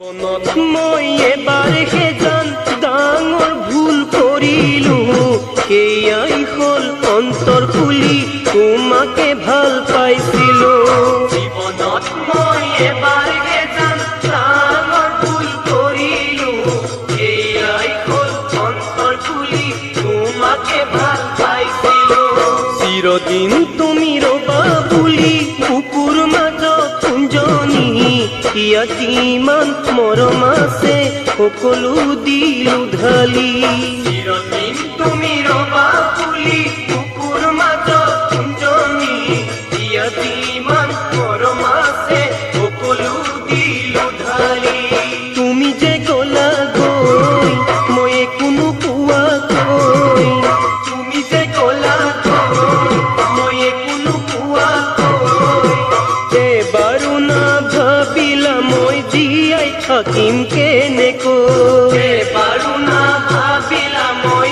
বনত মই এবাৰ হেজান ডাঙৰ ভুল কৰিলো সেয়াই হ'ল অন্তৰ খুলি তোমাকে ভাল পাইছিলো জীৱনত মই এবাৰ হেজান ডাঙৰ ভুল কৰিলো সেয়াই হ'ল অন্তৰ খুলি তোমাকে ভাল পাইছিলো চিৰদিন তুমি ৰবা বুলি বুকুৰ মাজত কুঞ্জনী ইয়াত ইমান মৰম আছে সকলো দিলো ঢালি চিৰদিন তুমি ৰবা বুলি বুকুৰ মাজত কুঞ্জনী ইয়াত ইমান মৰম আছে সকলো দিলো ঢালি তুমি যে গলা গৈ মই একো নোপোৱাকৈ তুমি যে গলা গৈ মই একো নোপোৱাকৈ এবাৰো নাভাবিলা মই জীয়াই থাকিম কেনেকৈ এবাৰো নাভাবিলা মই